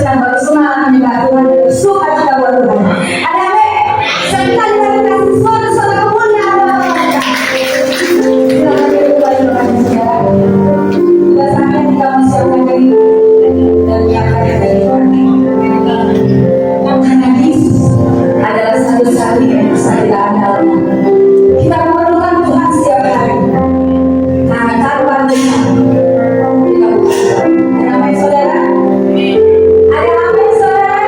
yang baru semangat menyembah Tuhan, suka kita buat Tuhan. Ada apa? Sekali lagi kasih suara kemuliaan buat Tuhan. Terima kasih saudara. Sudah saatnya kita mempersiapkan diri dan menyatakan dari Tuhan. Karena Yesus adalah satu-satunya yang bisa kita andalkan. Kita memerlukan Tuhan setiap hari. Nah, tanpa Tuhan kita bukan. Ada apa saudara? Ada apa saudara?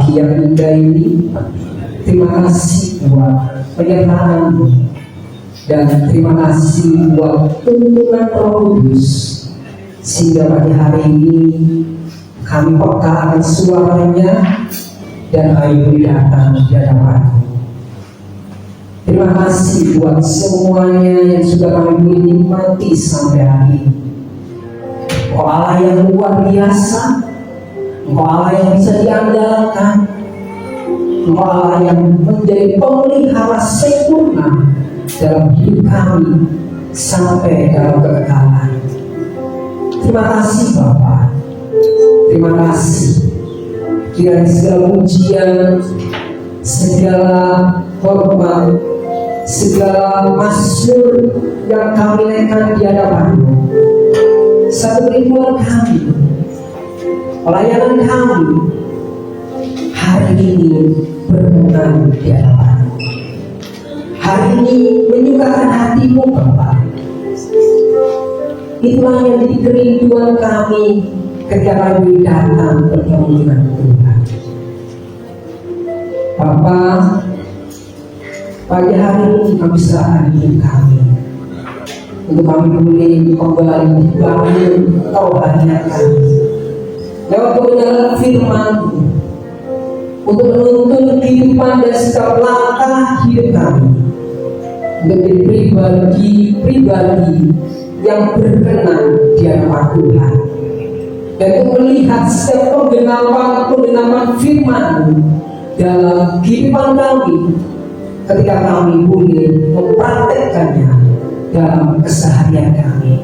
pagi yang indah ini. Terima kasih buat penyertaan dan terima kasih buat tuntunan Roh Kudus, sehingga pada hari ini kami peka akan suaranya dan ayo datang di hadapan-Mu. Terima kasih buat semuanya yang sudah kami boleh nikmati sampai hari ini. Engkau Allah yang luar biasa, Engkau Allah yang bisa diandalkan, Engkau Allah yang menjadi pemelihara sempurna dalam hidup kami sampai dalam kekekalan. Terima kasih Bapa, terima kasih. Kiranya segala pujian, segala hormat, segala mazmur yang kami naikkan di hadapan-Mu, satu ribuan kami, pelayanan kami hari ini berkenan di hadapan-Mu. Hari ini menyukakan hati-Mu Bapa. Itulah yang jadi kerinduan kami ketika kami datang bertemu dengan Tuhan. Bapa, pagi hari ini kami serahkan hidup kami, untuk kami boleh kembali dibangun rohaniat kami lewat kebenaran firman-Mu, untuk menuntun kehidupan dan setiap langkah hidup kami menjadi pribadi yang berkenan di hadapan Tuhan, dan untuk melihat setiap penggenapan firman-Mu dalam kehidupan kami ketika kami boleh mempraktekkannya dalam keseharian kami.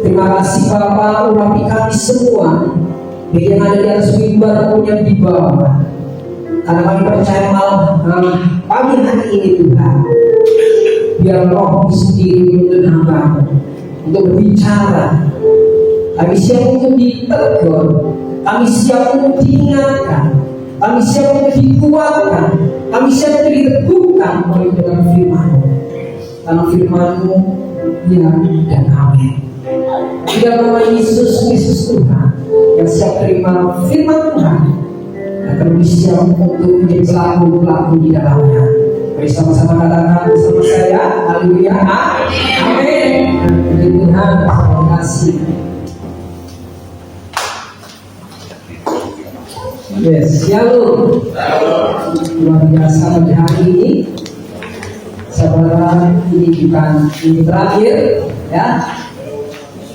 Terima kasih Bapa, urapi kami semua, baik yang ada di atas mimbar maupun yang di bawah, karena kami percaya malam pagi hari ini Tuhan, biar Roh sendiri menuntun hamba-Mu untuk berbicara. Kami siap untuk ditegur, kami siap untuk diingatkan, kami siap untuk dikuatkan, kami siap untuk diteguhkan oleh dengan firman-Mu. Karena firman-Mu ya dan amin. Di dalam nama Yesus Kristus Tuhan yang siap terima firman Tuhan, akan siap untuk menjadi pelaku-pelaku di dalamnya. Mari sama-sama katakan bersama saya, haleluya, amin. Puji Tuhan, terima kasih. Yes, shalom. Luar biasa pada hari ini, saudara. Ini bukan ini terakhir, ya.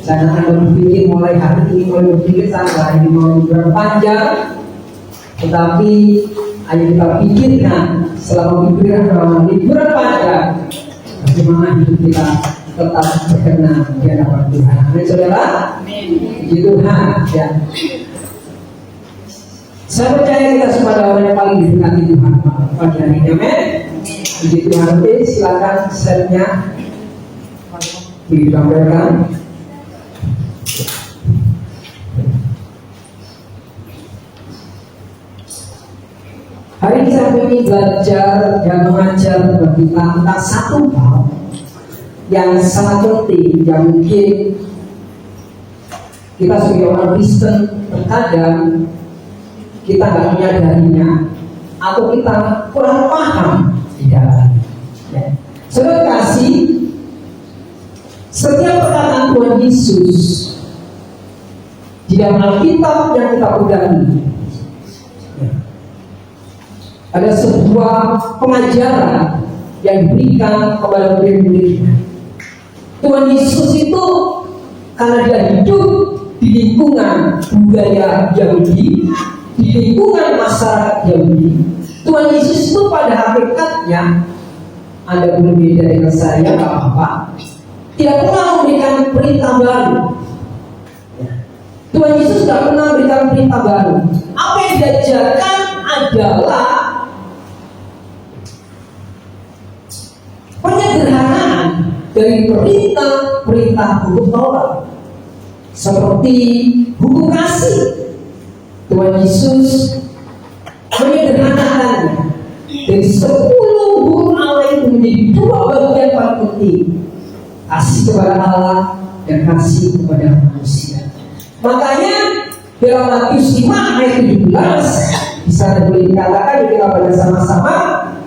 Jangan Anda berpikir mulai hari ini, mulai berpikir saudara ini mau liburan panjang, tetapi ayo kita pikirkan selama liburan panjang, bagaimana hidup kita tetap berkenan di hadapan Tuhan. Amin, saudara. Puji Tuhan, ya. Saya percaya kita semua adalah orang yang paling diberkati Tuhan pada hari ini. Amin. Puji Tuhan. Oke, silakan share-nya ditampilkan. Hari ini saya ingin belajar dan mengajar tentang satu hal yang sangat penting, yang mungkin kita sebagai orang Kristen terkadang kita nggak menyadarinya atau kita kurang paham di dalamnya. Ya. Saudara kasih, setiap perkataan Tuhan Yesus di dalam Alkitab yang kita pegang, ya, ada sebuah pengajaran yang diberikan kepada murid-muridnya. Tuhan Yesus itu karena dia hidup di lingkungan budaya Yahudi, di lingkungan masyarakat Yahudi, Tuhan Yesus itu pada hakikatnya, Anda berbeda dengan saya, gak apa-apa, tidak pernah memberikan perintah baru. Tuhan Yesus tidak pernah memberikan perintah baru. Apa yang diajarkan adalah penyederhanaan dari perintah-perintah hukum Taurat, seperti hukum kasih. Tuhan Yesus menyederhanakannya dari 10 hukum Allah itu menjadi 2 bagian paling penting: kasih kepada Allah dan kasih kepada manusia. Makanya Dalam Matius 5 ayat 17 bisa boleh dikatakan kita baca sama-sama.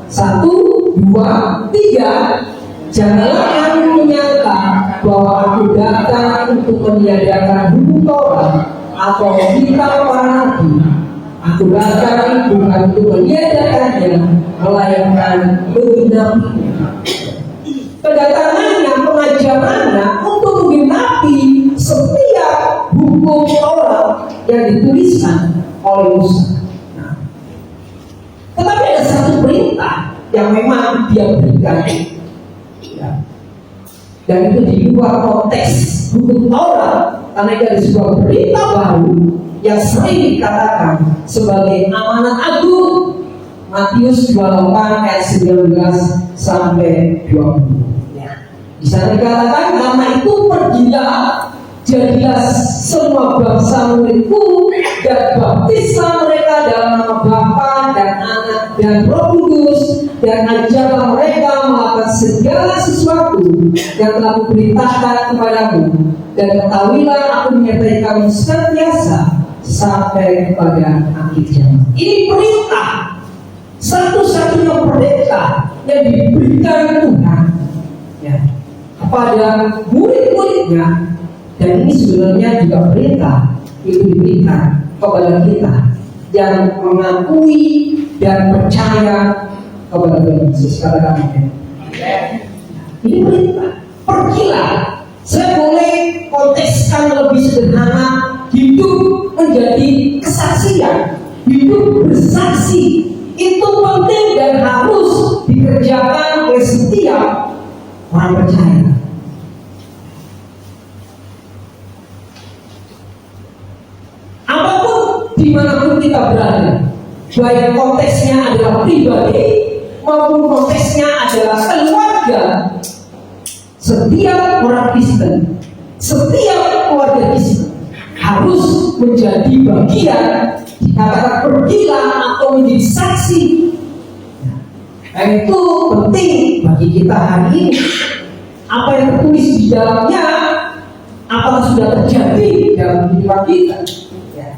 1, 2, 3. Janganlah kamu menyangka bahwa aku datang untuk meniadakan hukum Taurat atau kitab para nabi. Aku datang bukan untuk meniadakannya, melainkan menggenapinya. Kedatangannya, pengajarannya untuk menggenapi setiap hukum Taurat yang dituliskan oleh Musa. Nah, tetapi ada satu perintah yang memang dia berikan, ya. Dan itu di luar konteks hukum Taurat, karena itu ada sebuah perintah baru yang sering dikatakan sebagai amanat agung. Matius 28 ayat 19 sampai 20. Ya. Di sana dikatakan, karena itu pergilah, jadilah semua bangsa muridku dan baptislah mereka dalam nama Bapa dan Anak dan Roh Kudus, dan ajarlah mereka melakukan segala sesuatu yang telah kuperintahkan kepadamu, dan ketahuilah aku menyertai kamu senantiasa sampai kepada akhir zaman. Ini perintah, satu-satunya perintah yang diberikan Tuhan, ya, kepada murid-muridnya. Dan ini sebenarnya juga perintah itu diberikan kepada kita yang mengakui dan percaya kepada Tuhan Yesus. Katakan amin. Ini perintah. Pergilah. Saya boleh kontekskan lebih sederhana. Hidup menjadi kesaksian. Hidup bersaksi. Itu penting dan harus dikerjakan oleh setiap orang percaya. Apapun dimanapun kita berada, baik konteksnya adalah pribadi maupun konteksnya adalah keluarga, setiap orang Kristen, setiap keluarga Kristen harus menjadi bagian dikatakan pergilah atau menjadi saksi. Dan itu penting bagi kita hari ini. Apa yang tertulis di dalamnya, apa sudah terjadi dalam kehidupan kita.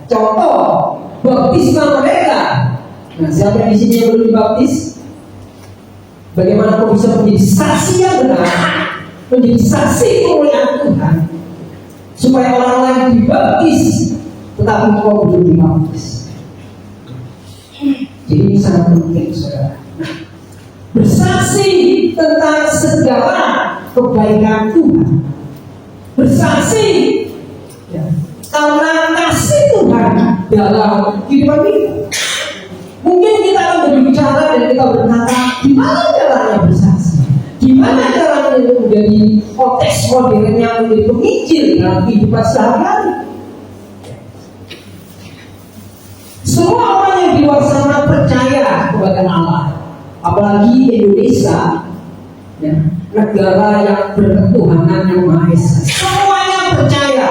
Contoh, baptislah mereka. Nah, siapa yang di sini yang belum dibaptis? Bagaimana kau bisa menjadi saksi yang benar, menjadi saksi kemuliaan Tuhan, supaya orang lain dibaptis, tetapi kau belum dibaptis? Jadi ini sangat penting, saudara. Nah, bersaksi tentang segala kebaikan Tuhan, bersaksi, ya, karena kasih Tuhan dalam kehidupan kita. Mungkin kita akan berbicara dan kita berkata, gimana caranya bersaksi? Gimana caranya menjadi konteks modern yang menjadi penginjil dalam kehidupan sehari-hari? Semua orang yang di luar sana percaya kepada Allah, apalagi Indonesia, ya, negara yang berketuhanan yang Maha Esa. Semuanya percaya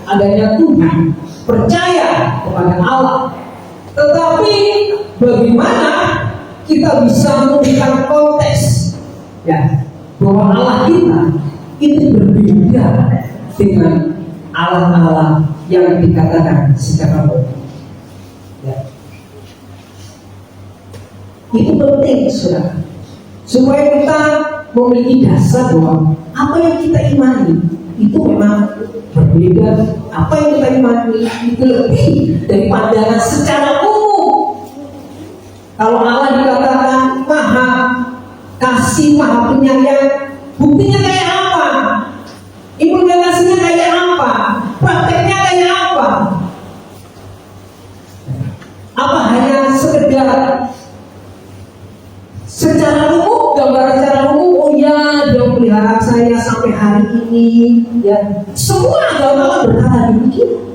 adanya Tuhan, percaya kepada Allah. Tetapi bagaimana kita bisa memberikan konteks, ya, bahwa Allah kita itu berbeda dengan Allah-Allah yang dikatakan secara umum. Ya. Itu penting, saudara, supaya kita memiliki dasar bahwa apa yang kita imani itu memang berbeda. Apa yang kita imani itu lebih dari pandangan secara umum. Kalau Allah dikatakan Maha Kasih, Maha Penyayang, buktinya kayak apa? Implementasinya kayak apa? Prakteknya kayak apa? Apa hanya sekedar secara umum, gambaran secara umum? Oh ya, dia melihara saya sampai hari ini, ya. Semua agama berkata demikian.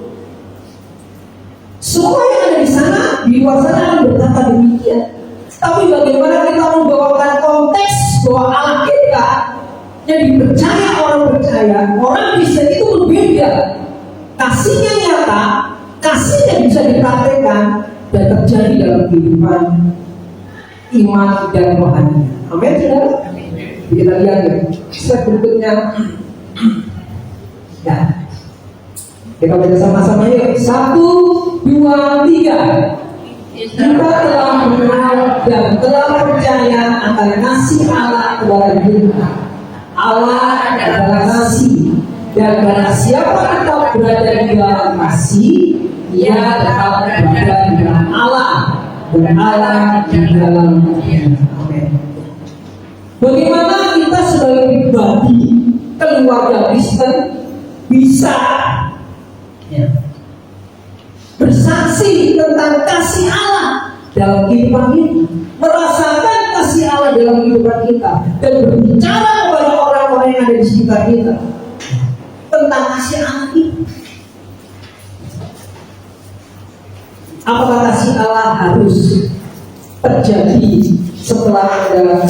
Semua yang ada di sana, di luar sana akan berkata demikian. Tapi bagaimana kita membawakan konteks bahwa Allah kita yang dipercaya orang percaya, orang Kristen itu berbeda. Kasihnya nyata, kasihnya bisa dipraktekkan dan terjadi dalam kehidupan iman dan rohani. Amin, saudara. Kita lihat ya, slide berikutnya. Ya. Kita baca sama-sama yuk. 1, 2, 3. Kita telah mengenal dan telah percaya akan kasih Allah kepada kita. Allah adalah kasih, dan barang siapa tetap berada di dalam kasih, ia tetap berada di dalam Allah, dan Allah di dalam dia. Amin. Bagaimana kita sebagai pribadi keluarga Kristen bisa bersaksi tentang kasih Allah dalam kehidupan kita, merasakan kasih Allah dalam kehidupan kita, dan berbicara kepada orang-orang yang ada di sekitar kita tentang kasih Allah itu. Apakah kasih Allah harus terjadi setelah Anda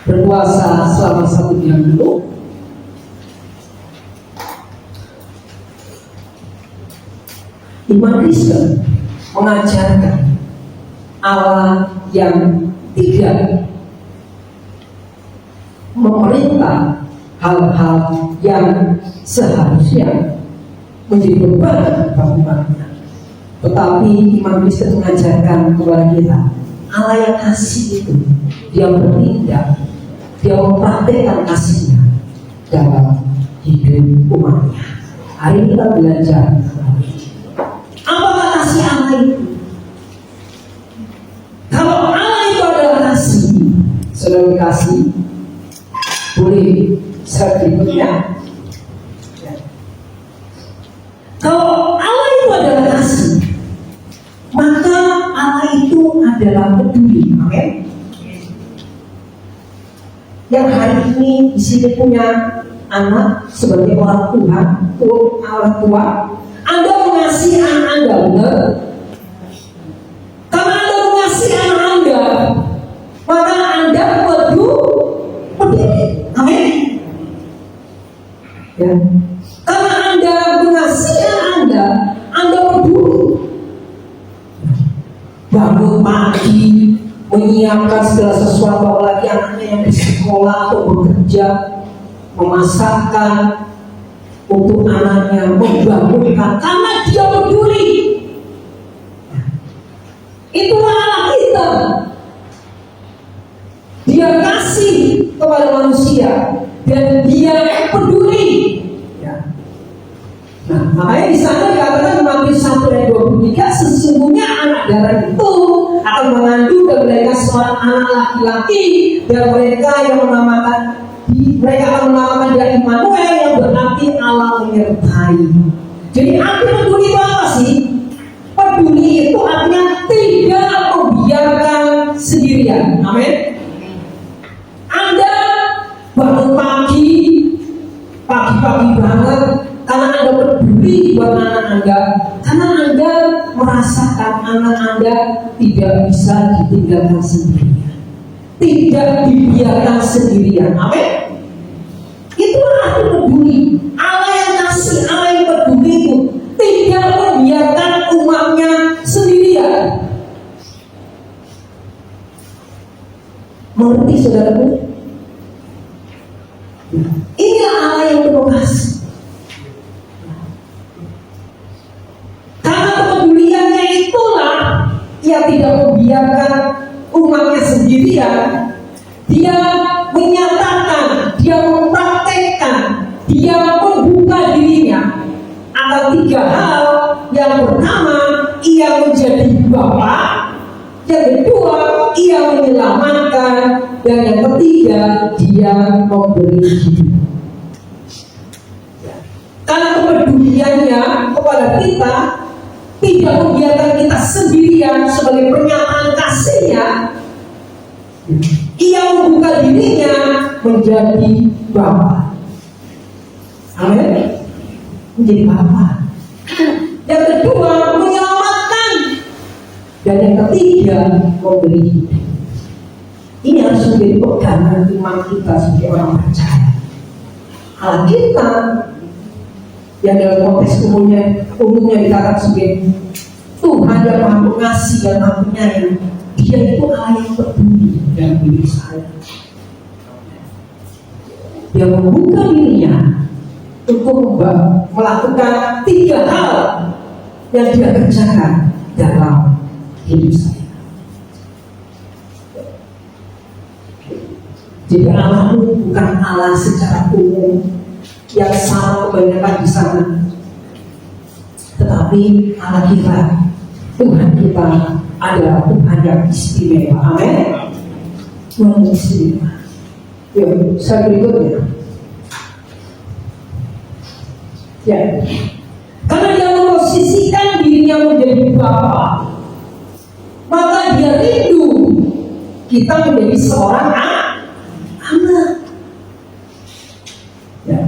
berpuasa selama 1 bulan dulu? Iman Kristen mengajarkan Allah yang tidak memerintah hal-hal yang seharusnya menjadi beban bagi umatnya. Tetapi iman Kristen mengajarkan kepada kita Allah yang kasih itu, dia bertindak, dia mempraktikkan kasihnya dalam hidup umatnya. Hari ini kita belajar apakah kasih Allah itu. Kalau Allah itu adalah kasih, saudara kasih, boleh slide berikutnya. Kalau Allah itu adalah kasih, maka Allah itu adalah peduli. Amin. Yang hari ini di sini punya anak sebagai orang tua, Anda mengasihi anak Anda, benar? Karena Anda mengasihi anak Anda, maka Anda peduli. Amin. Ya. Karena Anda mengasihi anak Anda peduli. Bangun pagi, menyiapkan segala sesuatu, apalagi anaknya yang di sekolah atau bekerja, memasakkan untuk anaknya, membangunkan, karena dia peduli. Itulah anak kita. Dia kasih kepada manusia dan dia peduli. Ya. Nah, makanya di sana dikatakan Matius 1 ayat 23, sesungguhnya anak darah itu akan mengandung dan melahirkan seorang anak laki-laki, dan mereka akan menamakan dia Immanuel, yang berarti Allah menyertai. Jadi arti peduli itu apa sih? Peduli itu artinya tidak membiarkan sendirian. Amin. Anda bangun pagi banget karena Anda peduli buat anak Anda, karena Anda merasakan anak Anda tidak bisa ditinggalkan sendirian, tidak dibiarkan sendirian. Amin. Itu arti peduli. Allah yang kasih, Allah yang peduli itu tidak membiarkan umatnya sendirian. Mengerti saudaraku? Inilah Allah yang penuh kasih. Karena kepeduliannya itulah ia tidak membiarkan umatnya sendirian. Dia menyatakan, dia mempraktekkan, dia membuka dirinya akan 3 hal. Yang pertama, ia menjadi Bapa. Yang kedua, ia menyelamatkan. Dan yang ketiga, dia memberi hidup. Karena kepeduliannya kepada kita tidak membiarkan kita sendirian, sebagai pernyataan kasihnya, ia membuka dirinya menjadi Bapa. Amin. Menjadi Bapa. Yang kedua, menyelamatkan. Dan yang ketiga, memberi hidup. Ini harus menjadi pegangan iman kita sebagai orang percaya. Kalau kita yang dalam konteks umumnya dikatakan sebagai Tuhan yang Maha Pengasih dan Maha Penyayang, Dia itu Allah yang peduli dalam diri saya. Dia membuka dirinya untuk melakukan 3 hal yang dia kerjakan dalam hidup saya. Jadi Allahmu bukan Allah secara umum yang sama kebanyakan di sana, tetapi Allah kita, Tuhan kita adalah Tuhan yang istimewa. Amin. Tuhan yang istimewa. Yuk, slide berikutnya. Ya, karena dia memposisikan dirinya menjadi Bapa, maka dia rindu kita menjadi seorang anak. Ya.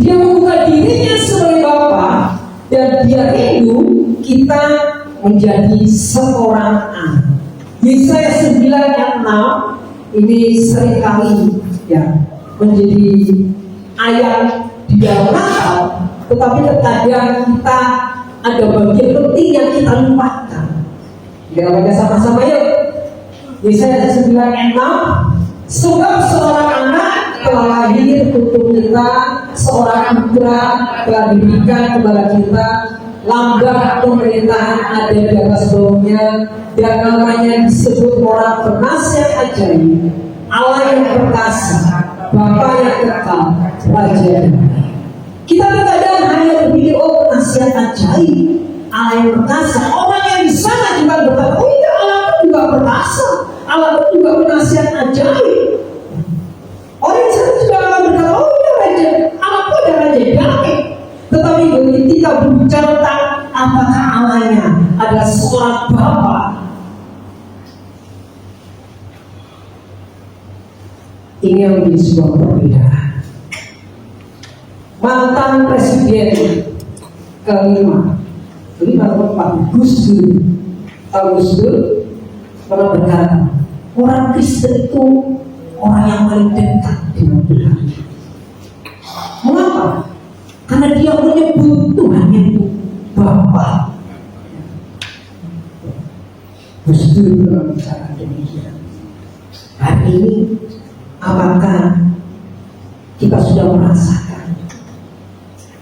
Dia membuka dirinya sebagai Bapa dan dia rindu kita menjadi seorang anak. Yesaya 9 ayat 6 ini seringkali ya menjadi ayat di dalam Natal, tetapi terkadang kita ada bagian penting yang kita lupakan. Kita baca sama-sama yuk. Yesaya 9 ayat 6. Sebab seorang anak telah lahir untuk kita, seorang putra telah diberikan kepada kita, lambang pemerintahan ada di atas baunya, dan namanya disebut orang penasihat ajaib, Allah yang perkasa, Bapa yang kekal, Raja yang baik. Kita terkadang hanya berpikir, oh penasihat ajaib, Allah yang perkasa. Orang yang di sana juga berkata, oh iya Allah juga perkasa, Allah juga penasihat ajaib. Orang di sana juga akan berkata, oh iya Raja, Allah pun adalah Raja baik. Tetapi ketika berbicara tentang apakah Allahnya adalah seorang Bapa, ini yang menjadi sebuah perbedaan. Mantan presiden kelima atau keempat, Gus Dur pernah berkata, orang Kristen itu orang yang paling dekat dengan Tuhan. Mengapa? Karena dia menyebut Tuhan itu Bapa. Gus Dur pernah bicara demikian. Hari ini apakah kita sudah merasakan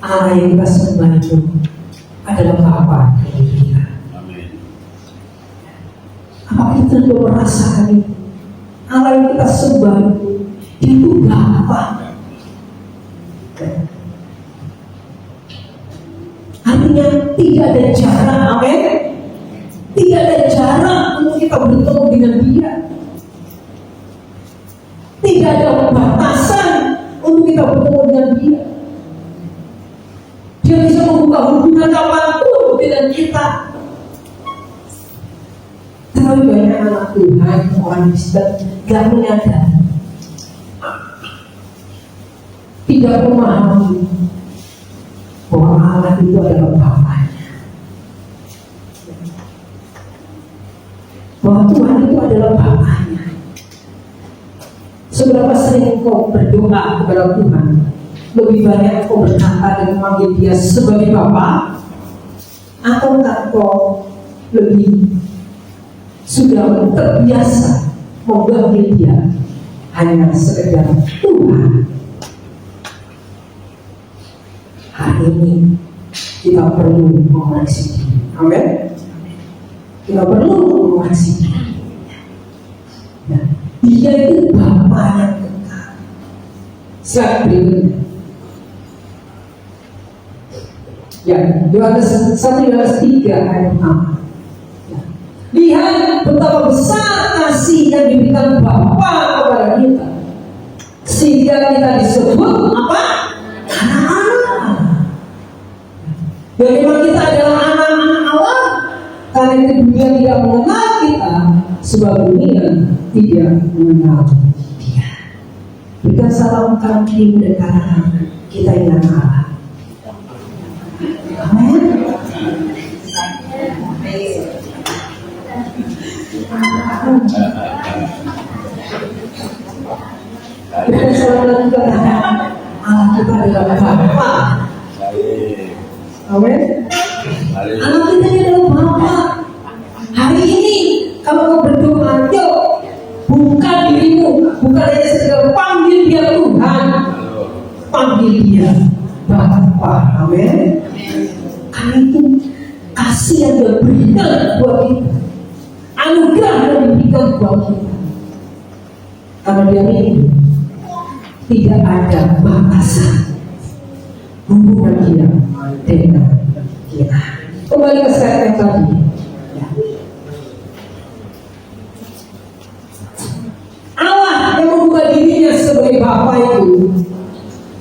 Allah yang kita sembah itu adalah Bapa dari kita? Apakah kita sudah merasakan itu? Allah yang kita sembah itu Bapa. Artinya tidak ada jarak, amin. Tidak ada jarak untuk kita bertemu dengan Dia. Tidak ada batasan untuk kita bertemu dengan Dia. Dia bisa membuka hubungan apapun dengan kita. Terlalu banyak anak Tuhan, orang Kristen gak menyadari, tidak memahami bahwa Allah itu adalah Bapanya, bahwa Tuhan itu adalah Bapanya. Seberapa sering kau berdoa kepada Tuhan, lebih banyak kau berkata dan memanggil Dia sebagai Bapa, ataukah kau lebih sudah terbiasa memanggil Dia hanya sekedar Tuhan? Hari ini kita perlu mengoreksi diri. Amin. Kita perlu mengoreksi diri. Nah, Dia itu Bapa yang kekal. Slide berikutnya. Ya, Yohanes 1 Yohanes 3 ayat 6. Ya. Lihat betapa besar kasih yang diberikan Bapa kepada kita, sehingga kita disebut apa? Anak-anak. Dan memang kita adalah anak-anak Allah, karena itu dunia tidak mengenal kita, sebab dunia tidak mengenal Dia. Berikan salam kami dan karena kita ingat Allah. Amin. Berikan salam karena Allah kita adalah Bapa. Amin. Anak kita adalah Bapa. Hari ini kamu mau berdoa, yuk buka dirimu, bukan hanya sekedar panggil Dia Tuhan, panggil Dia jiwa kita. Karena dia ini tidak ada batasan hubungan dia dengan kita. Kembali ke slide yang tadi. Ya. Allah yang membuka dirinya sebagai Bapa itu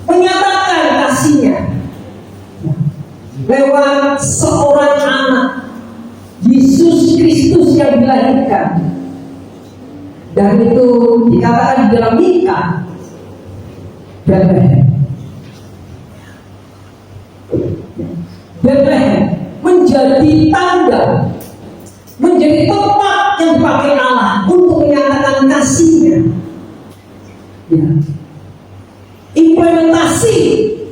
menyatakan kasihnya lewat seorang anak, Yesus Kristus yang dilahirkan. Dan itu dikatakan di dalam Mika, Bethlehem menjadi tanda, menjadi tempat yang dipakai Allah untuk menyatakan kasihnya. Ya. Implementasi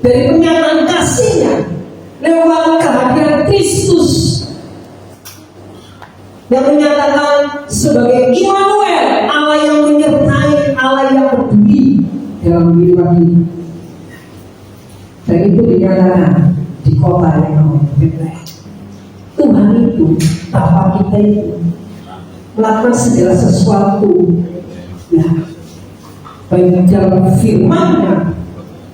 dari pernyataan kasihnya lewat kehadiran Kristus yang menyatakan sebagai Immanuel, Allah yang menyertai, Allah yang peduli dalam kehidupan ini. Dan itu dinyatakan di kota yang namanya Bethlehem. Tuhan itu, Bapa kita itu melakukan segala sesuatu, ya, baik dalam firman-Nya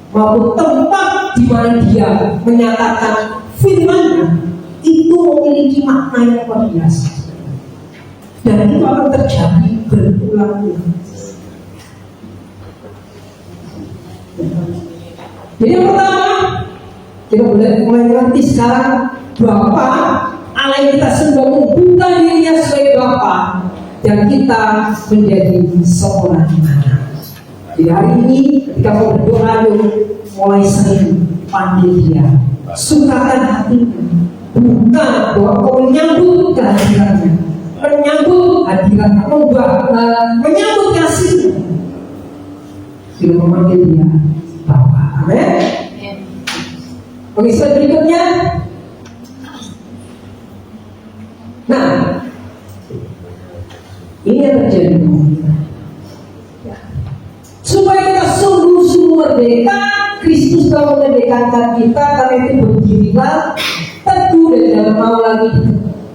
maupun tempat di mana Dia menyatakan firman-Nya itu memiliki makna yang luar biasa. Dan itu akan terjadi berulang-ulang. Jadi yang pertama, kita mulai mengerti sekarang Bapa Allah yang kita sembah membuka dirinya sebagai Bapa, dan kita menjadi seorang anak. Jadi hari ini ketika kau berdoa, mulai sering panggil Dia, sukakan hatinya, bukan bahwa kau menyambut kehadirannya, menyambut hadirannya, menyambut kasihnya. Kita memanggil Dia Bapa. Amin. Oke, slide berikutnya. Nah, ini yang terjadi. Supaya kita sungguh-sungguh merdeka, Kristus telah memerdekakan kita. Karena itu berdirilah teguh dan jangan mau lagi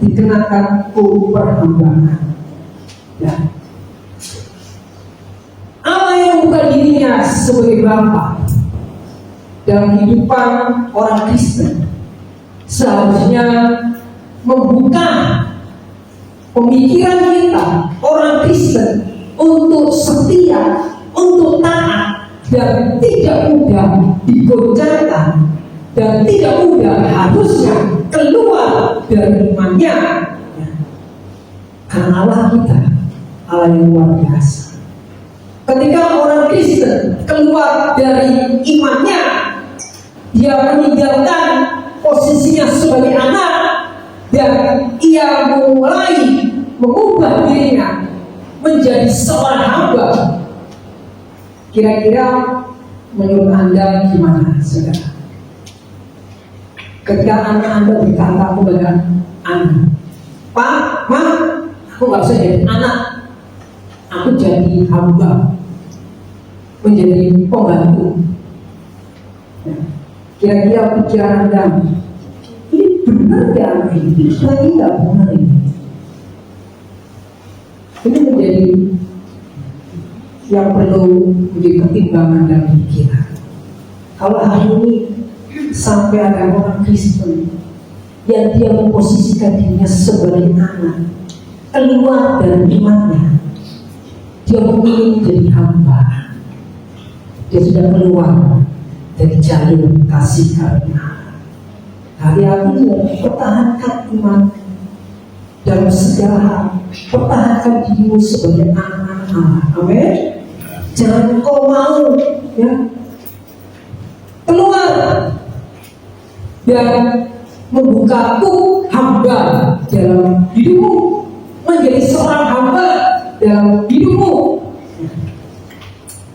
dikenakan perhambaan. Ya. Allah yang membuka dirinya sebagai Bapa dalam kehidupan orang Kristen seharusnya membuka pemikiran kita orang Kristen untuk setia, untuk taat, dan tidak mudah digoncangkan, dan tidak mudah harusnya keluar dari imannya. Karena Allah kita Allah yang luar biasa. Ketika orang Kristen keluar dari imannya, dia meninggalkan posisinya sebagai anak dan ia mulai mengubah dirinya menjadi seorang hamba. Kira-kira menurut Anda gimana, saudara? Ketika anak Anda berkata kepada Anda, "Pak, Ma, aku gak usah jadi anak, aku jadi hamba, menjadi pembantu." Kira-kira pikiran Anda, ini benar ya anak ini? Ini nggak benar ini. Ini menjadi yang perlu menjadi pertimbangan dan pikiran. Kalau hari ini sampai ada orang Kristen yang dia memposisikan dirinya sebagai anak, keluar dari imannya, dia memilih menjadi hamba, dia sudah keluar dari jalur kasih karunia. Hari-hari pertahankan iman dalam segala hal, pertahankan dirimu sebagai anak Allah. Amin. Jangan kau mau ya keluar dan membuka hamba dalam hidupmu, menjadi seorang hamba dalam hidupmu.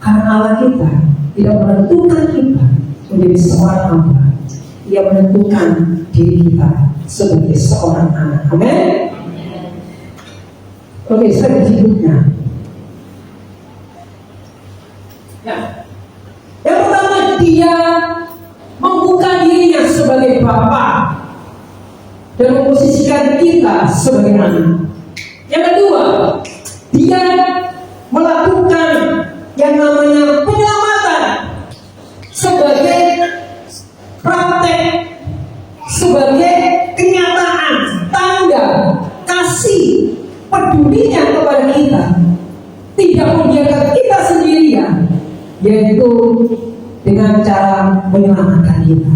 Karena Allah kita tidak menentukan kita menjadi seorang hamba, Ia menentukan diri kita sebagai seorang anak. Amin. Oke, slide berikutnya. Ya. Yang pertama, dia membuka dirinya sebagai Bapa dan memposisikan kita sebagai anak. Yang kedua, dia melakukan yang namanya penyelamatan sebagai praktek, sebagai kenyataan tanda kasih pedulinya kepada kita, tidak membiarkan kita sendirian, yaitu dengan cara menyelamatkan kita.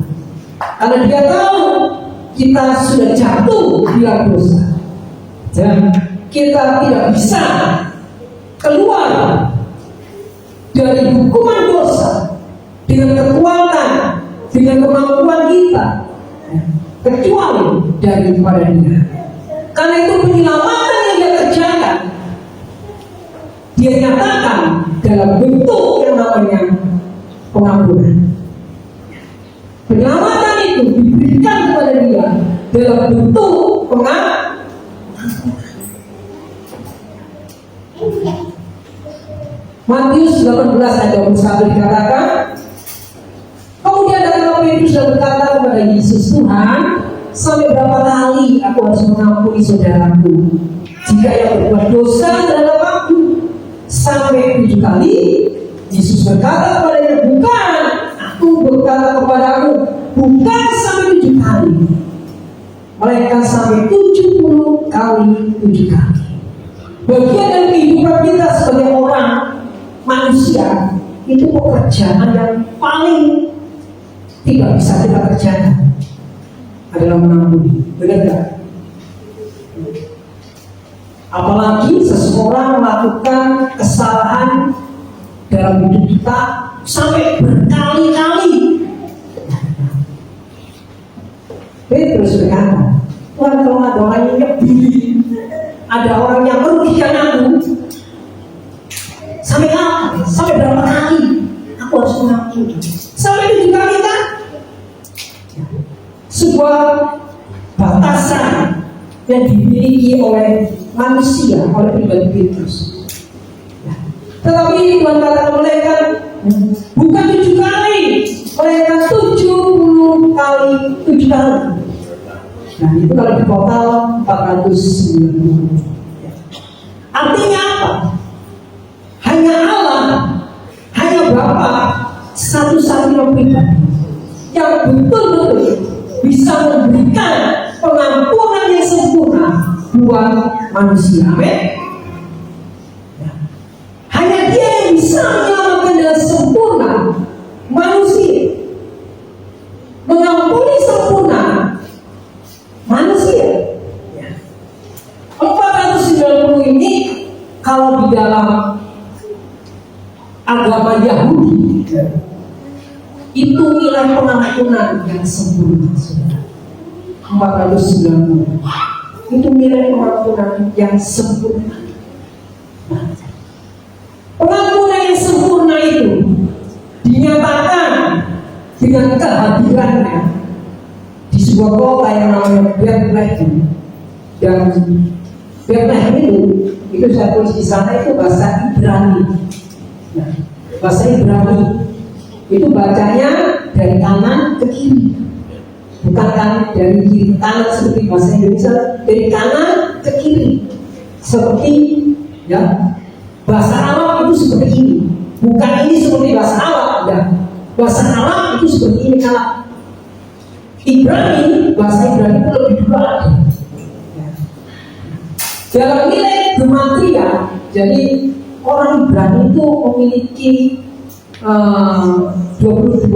Karena dia tahu kita sudah jatuh di dalam dosa dan kita tidak bisa keluar dari hukuman dosa dengan kekuatan, dengan kemampuan kita, kecuali daripada Dia. Karena itu penyelamatan yang Dia kerjakan, Dia nyatakan dalam bentuk yang namanya pengampunan. Penyelamatan itu diberikan kepada Dia dalam bentuk pengampunan. Matius 18 ayat 21 dikatakan, kemudian datang Petrus dan berkata kepada Yesus, Tuhan, sampai berapa kali aku harus mengampuni saudaraku jika ia berbuat dosa terhadap aku? Sampai 7 kali? Yesus berkata kepadanya, bukan, aku berkata kepadamu, bukan sampai 7 kali, melainkan sampai 70 kali 7 kali. Bagian dari kehidupan kita sebagai orang manusia itu pekerjaan yang paling tidak bisa kita kerjakan adalah mengampuni. Benar tidak? Apalagi seseorang melakukan kesalahan dalam hidup kita sampai berkali-kali. Petrus berkata, Tuhan, kalau ada orang yang nyebelin, ada orang yang merugikan aku, sampai kapan? Sampai berapa kali aku harus mengampuni? Sampai 7 kali kan? Sebuah batasan yang dimiliki oleh manusia, oleh pribadi Petrus. Tetapi Tuhan katakan mereka bukan 7 kali, melainkan 70 kali 7 kali. Nah itu kalau di total 490. Artinya apa? Hanya Allah, hanya Bapa satu-satunya pribadi yang betul-betul bisa memberikan pengampunan yang sempurna buat manusia. Amin. Hanya Dia yang bisa menyelamatkan dengan sempurna manusia, mengampuni sempurna manusia. 490 ini kalau di dalam agama Yahudi itu nilai pengampunan yang sempurna. 490 itu nilai pengampunan yang sempurna. Pengampunan yang sempurna itu dinyatakan dengan kehadirannya di sebuah kota yang namanya Bethlehem. Dan Bethlehem itu saya tulis di sana itu bahasa Ibrani. Nah, bahasa Ibrani itu bacanya dari kanan ke kiri, bukan kan dari kiri ke kanan seperti bahasa Indonesia, dari kanan ke kiri seperti ya bahasa Arab itu seperti ini, bukan ini seperti bahasa Arab ya. Bahasa Arab itu seperti ini. Kalau Ibrani, bahasa Ibrani itu lebih dulu lagi. Dalam nilai gematria, jadi orang Ibrani itu memiliki 22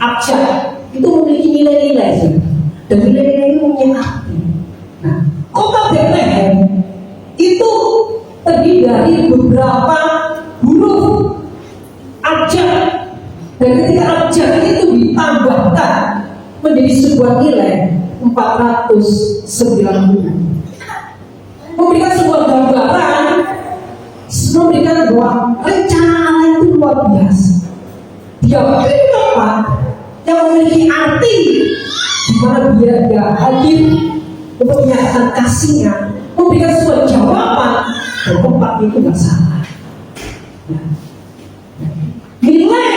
abjad, itu memiliki nilai-nilai, dan nilai-nilai itu punya arti. Nah, kota Bethlehem itu terdiri dari beberapa huruf abjad, dan ketika abjad itu ditambahkan menjadi sebuah nilai 490, memberikan sebuah gambaran, memberikan bahwa rencana Allah itu luar biasa. Dia pilih tempat yang memiliki arti di mana dia hadir untuk menyatakan kasihnya, memberikan sebuah jawaban dan tempat itu tidak salah. Nilai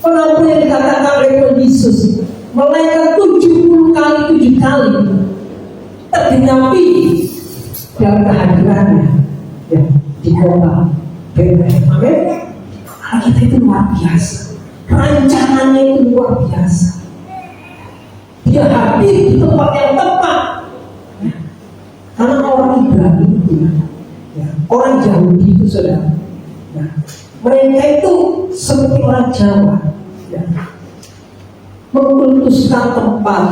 pengampunan yang dikatakan oleh Tuhan Yesus melainkan 70 kali 7 kali tergenapi dalam kehadirannya ya di kota Bethlehem. Amin. Allah kita itu luar biasa, rancangannya itu luar biasa. Dia hadir di tempat yang tepat ya. Karena orang Ibrani itu ya, orang Yahudi itu saudara ya, mereka itu seperti orang Jawa ya, mengkultuskan tempat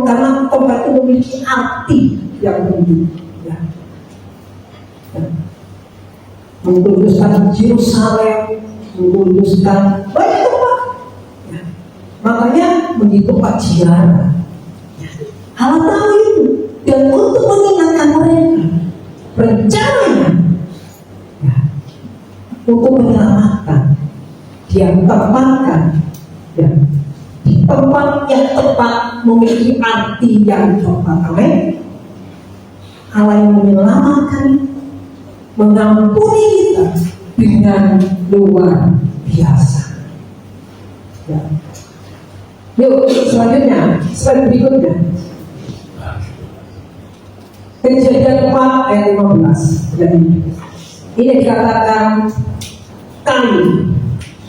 karena tempat itu memiliki arti yang penting ya. Mengkultuskan Yerusalem, mengkultuskan banyak tempat ya. Makanya begitu tempat ziarah ya. Allah tahu itu, dan untuk mengingatkan mereka rencananya ya, untuk menyelamatkan, dia tempatkan ya, di tempat yang tepat, memiliki arti yang tepat. Amin. Allah yang menyelamatkan, mengampuni kita dengan luar biasa ya. Yuk selanjutnya, slide berikutnya, Kejadian 4 ayat 15. Jadi ini dikatakan Kain.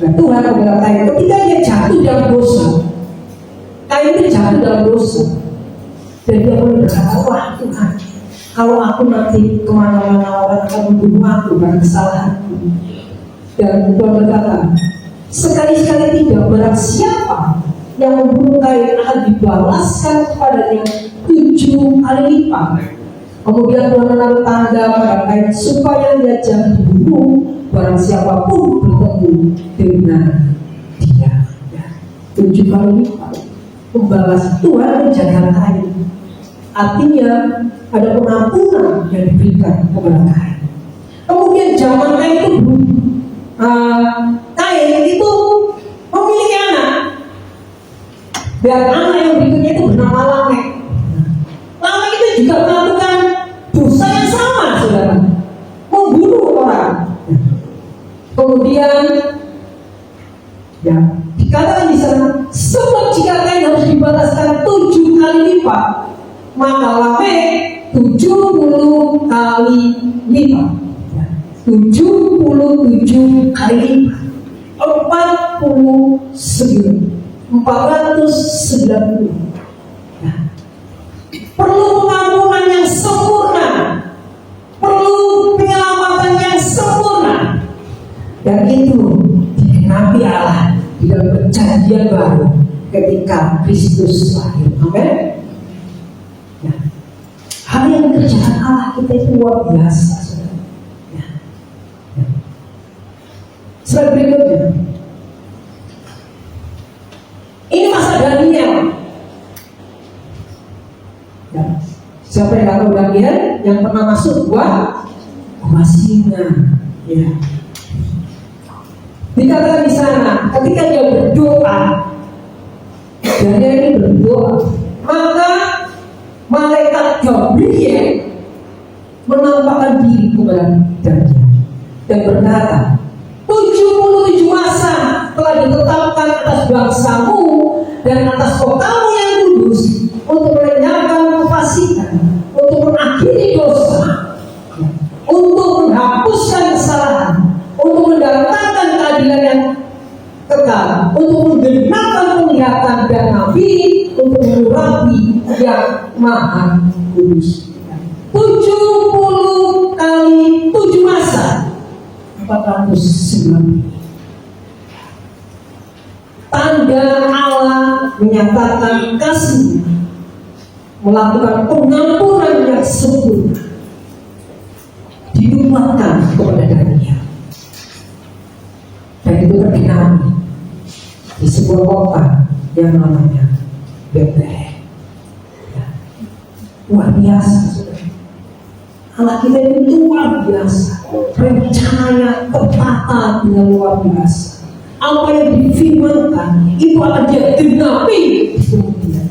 Nah, Tuhan memberkati Kain ketika dia jatuh dalam dosa. Kain itu jatuh dalam dosa, dan dia pun berkata, wah Tuhan, kalau aku nanti kemana-mana orang akan membunuh aku karena kesalahanku. Dan Tuhan berkata, sekali-sekali tidak, barang siapa yang membunuh Kain akan dibalaskan kepadanya 7 kali lipat. Kemudian Tuhan menaruh tanda pada Kain supaya dia jangan dibunuh barang siapapun bertemu dengan dia ya. 7 kali lipat membalas Tuhan menjaga Kain. Artinya ada pengampunan yang diberikan kepada Kain. Kemudian zaman Kain itu Kain itu memiliki anak, dan anak yang berikutnya itu bernama Lamek. Lamek itu juga melakukan dosa yang sama, saudara, membunuh orang. Kemudian ya dikatakan di sana, sebab jika Kain harus dibalaskan 7 kali lipat, maka Lamek 70 kali lipat, 77 kali lipat, 490. Nah, perlu pengampunan yang sempurna, perlu penyelamatan yang sempurna, dan itu dikenapi Allah di dalam perjanjian baru ketika Kristus lahir. Amin. Nah, hal yang dikerjakan Allah kita itu luar biasa, saudara. Ya. Ya. Slide berikutnya. Ini masa Daniel. Ya. Siapa yang tahu Daniel yang pernah masuk gua singa? Ya. Dikatakan di sana, ketika dia berdoa, Daniel ini berdoa, maka malaikat Gabriel menampakkan diri kepada Daniel dan berkata, 77 masa telah ditetapkan atas bangsamu dan atas kotamu yang kudus, untuk melenyapkan kefasikan, untuk mengakhiri dosa, untuk menghapuskan kesalahan, untuk mendatangkan keadilan yang kekal, untuk menggenapkan penglihatan dan nabi, untuk mengurapi yang maha kudus. 70 kali 7 masa, 490. Tanda Allah menyatakan kasih, melakukan pengampunan yang sempurna, diumatkan kepada Daniel. Dan itu terkenal di sebuah kota yang namanya Bethlehem. Ya. Luar biasa, saudara. Allah kita itu luar biasa, rencananya tertata dengan luar biasa. Apa yang difirmankan itu akan dia genapi kemudian.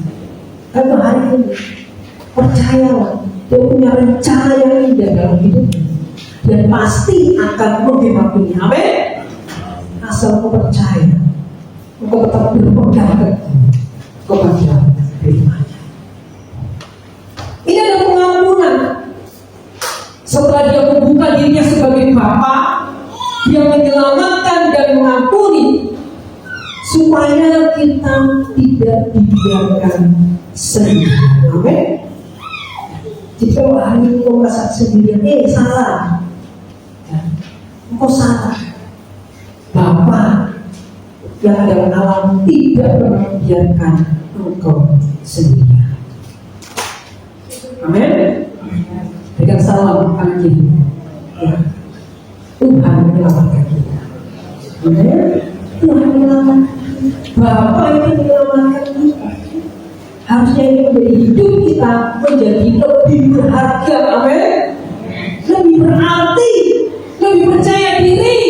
Karena hari ini percayalah, dia punya rencana yang indah dalam hidupnya, dan pasti akan menggenapinya. Amin. Asal kau percaya, kau tetap berpegang kepada firman-Nya. Ini ada pengampunan membuka dirinya sebagai Bapa, dia menyelamatkan dan mengampuni, supaya kita tidak dibiarkan sendirian. Amin. Jika hari ini kau merasa sendirian, salah. Kau salah. Bapa yang ada dalam alam tidak pernah membiarkan engkau sendirian. Amin. Berikan salam anak kita. Ya. Tuhan menyelamatkan kita. Amin. Tuhan menyelamatkan. Bapa itu menyelamatkan kita. Harusnya ini menjadi hidup kita menjadi lebih berharga. Amin. Lebih berarti, lebih percaya diri.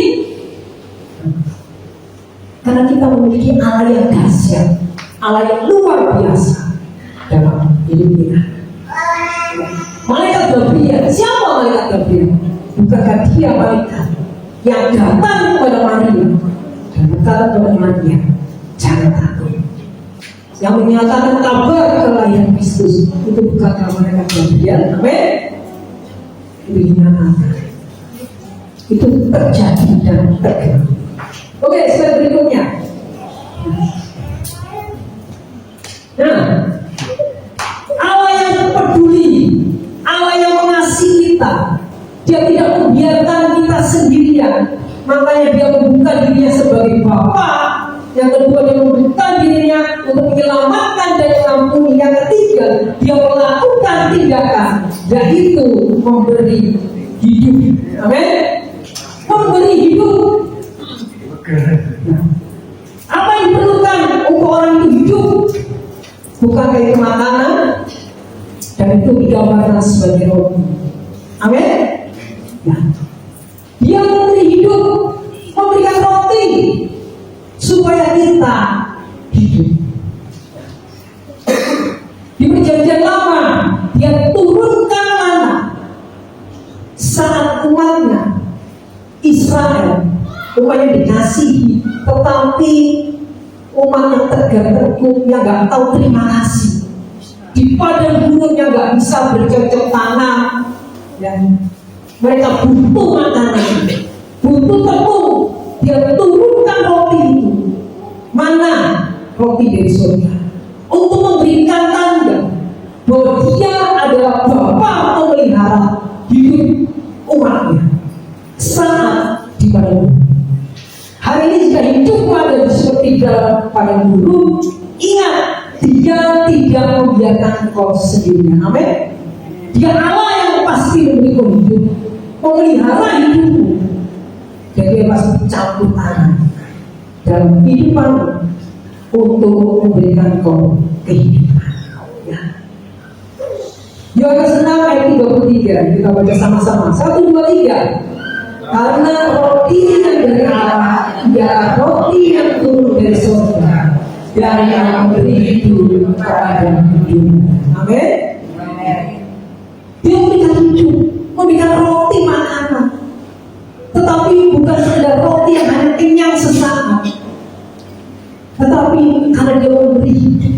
Karena kita memiliki Allah yang dahsyat, Allah yang luar biasa dalam hidup kita. Malaikat Gabriel, siapa malaikat Gabriel? Bukankah dia malaikat yang datang kepada Maria dan berkata kepada Maria, jangan takut. Yang menyatakan kabar kelahiran Kristus itu bukankah malaikat Gabriel? Amin. Itu dinyatakan. Itu terjadi dan terjadi. Oke, slide berikutnya. Nah, Allah yang peduli, Allah yang mengasihi kita, Dia tidak membiarkan kita sendirian. Makanya Dia membuka dirinya sebagai Bapa. Yang kedua, Dia membuka dirinya untuk menyelamatkan dan mengampuni. Yang ketiga, Dia melakukan tindakan, yaitu memberi hidup. Amin. Memberi hidup. Apa yang diperlukan untuk orang itu hidup? Bukan kayak makanan, dan itu digambarkan sebagai roti. Amin. Nah, Dia memberi hidup, memberikan roti supaya kita hidup. Di perjanjian lama, Dia turunkan mana saat umatnya Israel umatnya dikasihi, tetapi umat yang tegar tengkuk, yang nggak tahu terima kasih, di padang gurun yang nggak bisa bercocok tanam, dan mereka butuh makanan, butuh tepung. Dia turunkan roti itu, mana roti dari surga, untuk memberikan tanda bahwa Dia adalah Bapa pemelihara hidup umatnya saat di padang gurun. Hari ini jika hidup ada seperti dalam padang gurun, ingat, Dia tidak membiarkan engkau sendirian. Amin. Dia Allah yang pasti memberikan hidup, memelihara hidupmu, dan Dia pasti campur tangan dalam kehidupan untuk memberikan engkau kehidupan. Ya. Yohanes 6 ayat 33, kita baca sama-sama. 1, 2, 3. Karena roti yang dari Allah ialah roti yang turun dari surga, dan yang memberi hidup kepada hidup. Amin. Dia memberikan hidup, memberikan roti makanan, tetapi bukan sekedar roti yang hanya kenyang sesaat, tetapi karena Dia memberi hidup,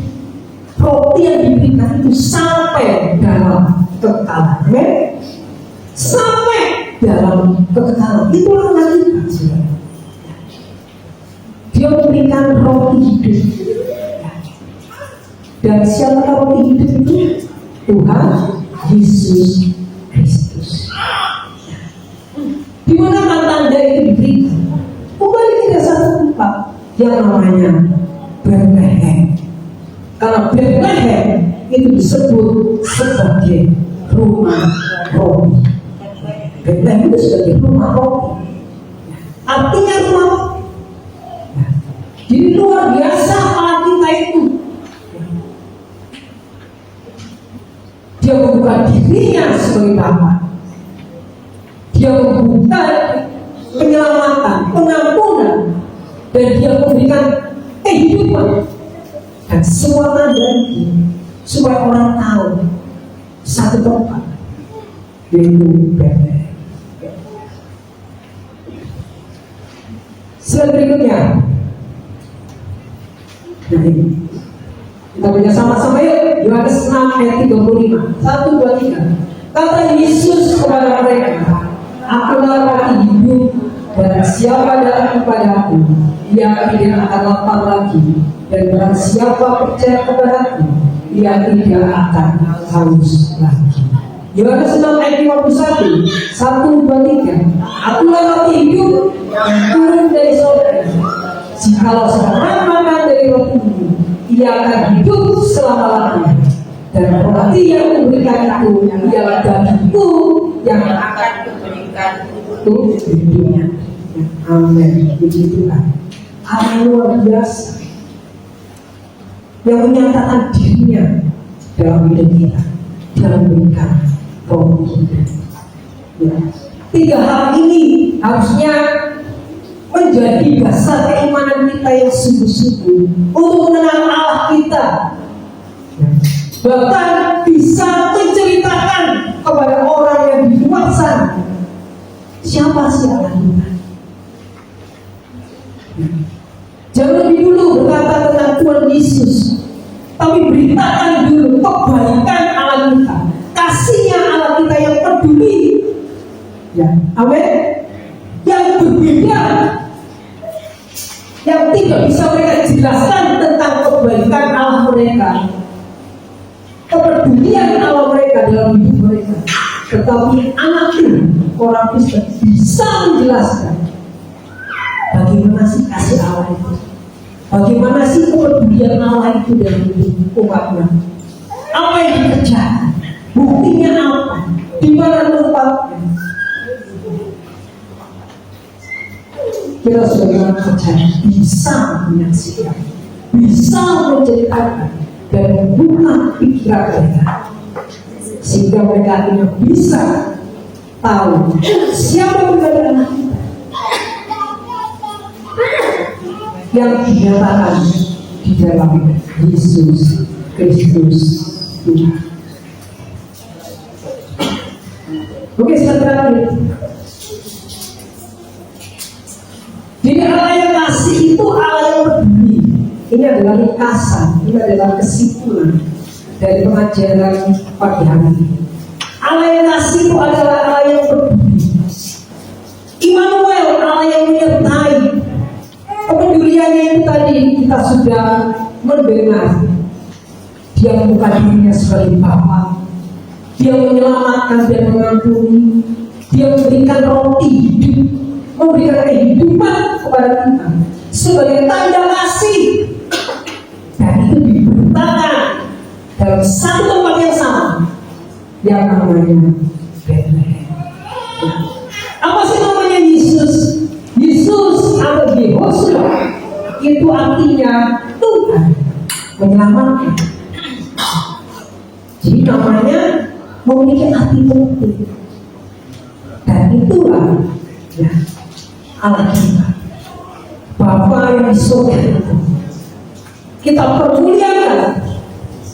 roti yang diberikan itu sampai dalam kekekalan. Amin. Sampai dalam kekekalan. Itulah kita, saudara. Dia memberikan roti hidup. Dan siapa roti hidup itu? Tuhan Yesus Kristus. Di mana tanda itu diberikan? Kembali ke satu tempat yang namanya Bethlehem. Karena Bethlehem itu disebut sebagai rumah roti. Bethlehem itu sebagai rumah roti. Artinya rumah roti. Jadi luar biasa Allah kita itu. Dia membuka dirinya sebagai Bapa. Dia membuka penyelamatan, pengampunan, dan Dia memberikan kehidupan. Dan semua tanda itu supaya orang tahu satu tempat, yaitu Bethlehem. Slide berikutnya. Nah ini kita baca sama-sama yuk. Yohanes 6 ayat 35. 1, 2, 3. Kata Yesus kepada mereka, Akulah roti hidup, dan siapa datang kepadaku, ia tidak akan lapar lagi, dan barang siapa percaya kepadaku, ia tidak akan haus lagi. Yohanes 6 ayat 51, 1, 2, 3. Akulah roti hidup yang turun dari surga. Jikalau seorang makan dari roti ini, ia akan hidup selama-lamanya. Dan roti yang kuberikan itu ialah dagingku yang akan kuberikan untuk hidupnya. Amin. Puji Tuhan. Allah yang luar biasa yang menyatakan dirinya dalam hidup kita, dalam memberikan roh hidup. Ya. 3 hal ini harusnya menjadi dasar keimanan kita yang sungguh-sungguh untuk mengenal Allah kita. Ya. Bahkan bisa menceritakan kepada orang yang di luar sana siapa sih Allah kita. Ya. Jangan lebih dulu berkata tentang Tuhan Yesus, tapi beritakan dulu kebaikan Allah kita, kasihnya Allah kita yang peduli. Ya, amin. Yang berbeda, yang tidak bisa mereka jelaskan tentang kebaikan Allah mereka, kepedulian Allah mereka dalam hidup mereka. Tetapi anaknya orang Kristen bisa menjelaskan bagaimana sih kasih Allah itu, bagaimana sih kepedulian Allah itu dalam hidup umatnya, apa yang dikerjakan, buktinya apa, di mana tempatnya. Kita sebagai orang percaya bisa menyaksikan, bisa menceritakan dan membuka pikiran mereka, sehingga mereka akhirnya bisa tahu siapa benar anak kita yang dinyatakan di dalam Yesus Kristus Tuhan. Oke, selanjutnya jadi Allah yang kasih itu Allah yang peduli. Ini adalah ringkasan, ini adalah kesimpulan dari pengajaran pagi hari ini. Allah yang kasih itu adalah Allah yang peduli. Immanuel, Allah yang menyertai. Kepeduliannya itu tadi kita sudah mendengar. Dia bukan dirinya sebagai Bapa. Dia menyelamatkan dan mengampuni. Dia memberikan roti hidup, memberikan kehidupan kepada kita sebagai tanda kasih. Dan itu diberitakan dalam satu tempat yang sama, yang namanya Bethlehem. Apa sih namanya Yesus? Yesus atau Yehoshua itu artinya Tuhan menyelamatkan. Jadi namanya memiliki arti penting. Dan itulah ya Allah kita, Bapa yang di surga itu kita permuliakan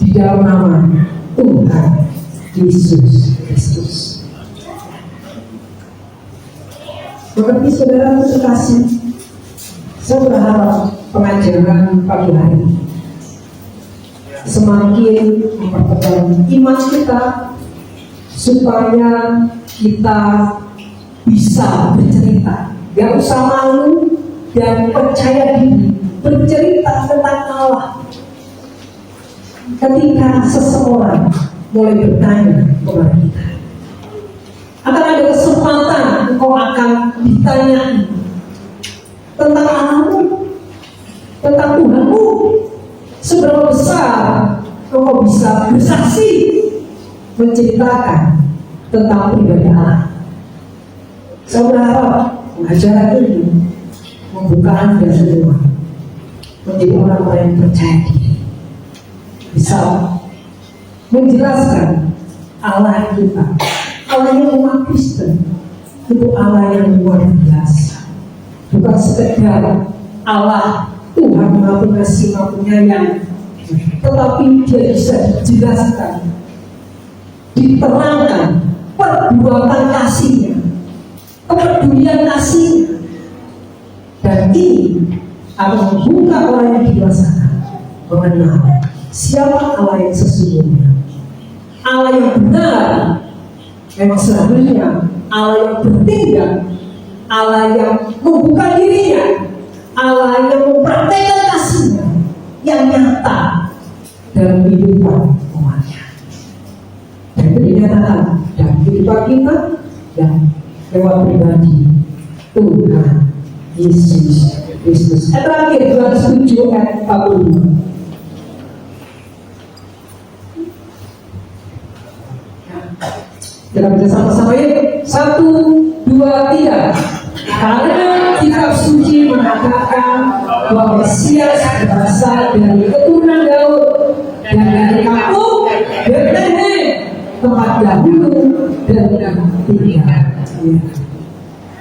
di dalam nama Tuhan Yesus Kristus. Mengerti saudara terkasih, saya berharap pengajaran pagi hari ini semakin mempertegas iman kita supaya kita bisa bercerita, gak usah malu dan percaya diri bercerita tentang Allah. Ketika seseorang mulai bertanya kepada kita, akan ada kesempatan engkau akan ditanyai tentang Allahmu, tentang Tuhanmu. Seberapa besar engkau bisa bersaksi menceritakan tentang pribadi Allah. Saya berharap pengajaran ini membuka Anda semua menjadi orang-orang yang percaya diri, bisa menjelaskan Allah kita, Allah yang umat Kristen itu Allah yang luar biasa, bukan sekedar Allah Tuhan Maha Pengasih Maha Penyayang, tetapi Dia bisa dijelaskan, diterangkan perbuatan kasih-Nya, kepedulian kasih-Nya, dan ini akan membuka orang yang di luar sana mengenal siapa Allah yang sesungguhnya, Allah yang benar, Memang seharusnya Allah yang bertindak, Allah yang membuka dirinya, Allah yang mempraktekkan kasihnya yang nyata dalam kehidupan umatnya. Dan itu dinyatakan dalam kehidupan kita dan lewat pribadi Tuhan Yesus Kristus. Terakhir Yohanes 7 ayat 45. Kita baca sama-sama yuk. 1, 2, 3. Karena kitab suci mengatakan bahwa Mesias berasal dari keturunan Daud dan dari kampung Betlehem, tempat dahulu dan tinggal.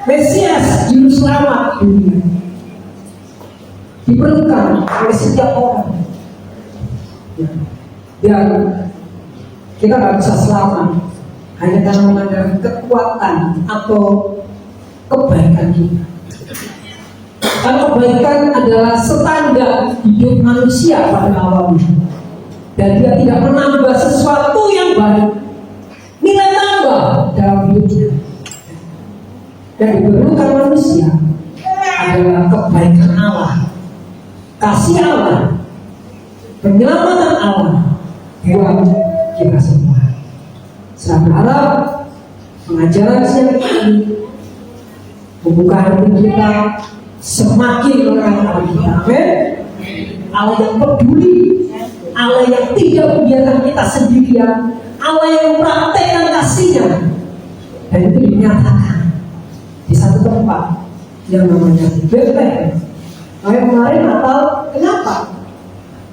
Mesias juru selamat dunia diperlukan oleh setiap orang. Dan kita nggak bisa selamat hanya karena mengandalkan kekuatan atau kebaikan kita. Karena kebaikan adalah standar hidup manusia pada awalnya, dan dia tidak menambah sesuatu yang baik, nilai tambah dalam hidupnya. Dan diperlukan manusia adalah kebaikan Allah, kasih Allah, penyelamatan Allah buat kita semua. Saya berharap pengajaran siang ini membuka hati kita semakin mengenal kita. Amin. Allah yang peduli, Allah yang tidak membiarkan kita sendirian, Allah yang mempraktekkan kasihnya, dan itu dinyatakan di satu tempat yang namanya Betlehem. Kemarin Natal, kenapa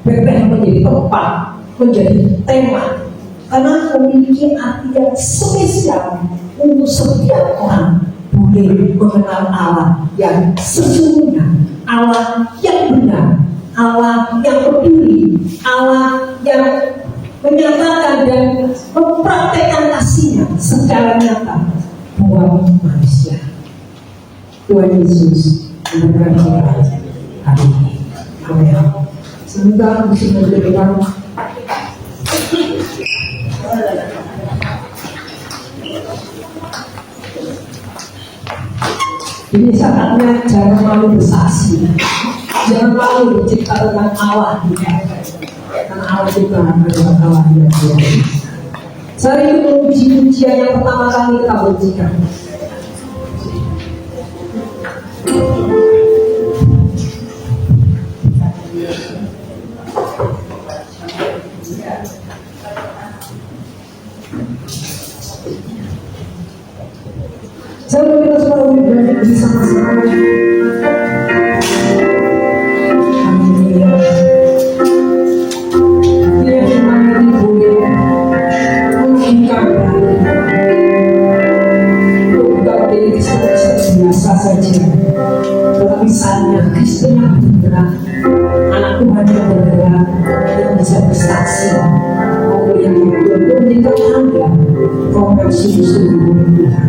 Betlehem menjadi tempat, menjadi tema? Karena memiliki arti yang spesial untuk setiap orang boleh mengenal Allah yang sesungguhnya, Allah yang benar, Allah yang peduli, Allah yang menyatakan dan mempraktekkan kasihnya secara nyata buat manusia. Tuhan Yesus memberkati kita hari ini. Amin. Semoga bisa memberikan ini saatnya jangan malu bersaksi, jangan malu bercerita tentang Allah kita, karena Allah juga adalah Allah yang biasa. Saya ingin memuji pujian yang pertama kali kita pujikan. Saya meminta semua umat belajar bersama-sama. Amin. Dia firman ini boleh menginginkan bukan dari Kristus biasa saja, tetapi saatnya Kristus yang bergerak, anak Tuhan yang bergerak, yang bisa bersaksi, mau yang betul-betul memberikan tanda konversi sungguh Tuhan.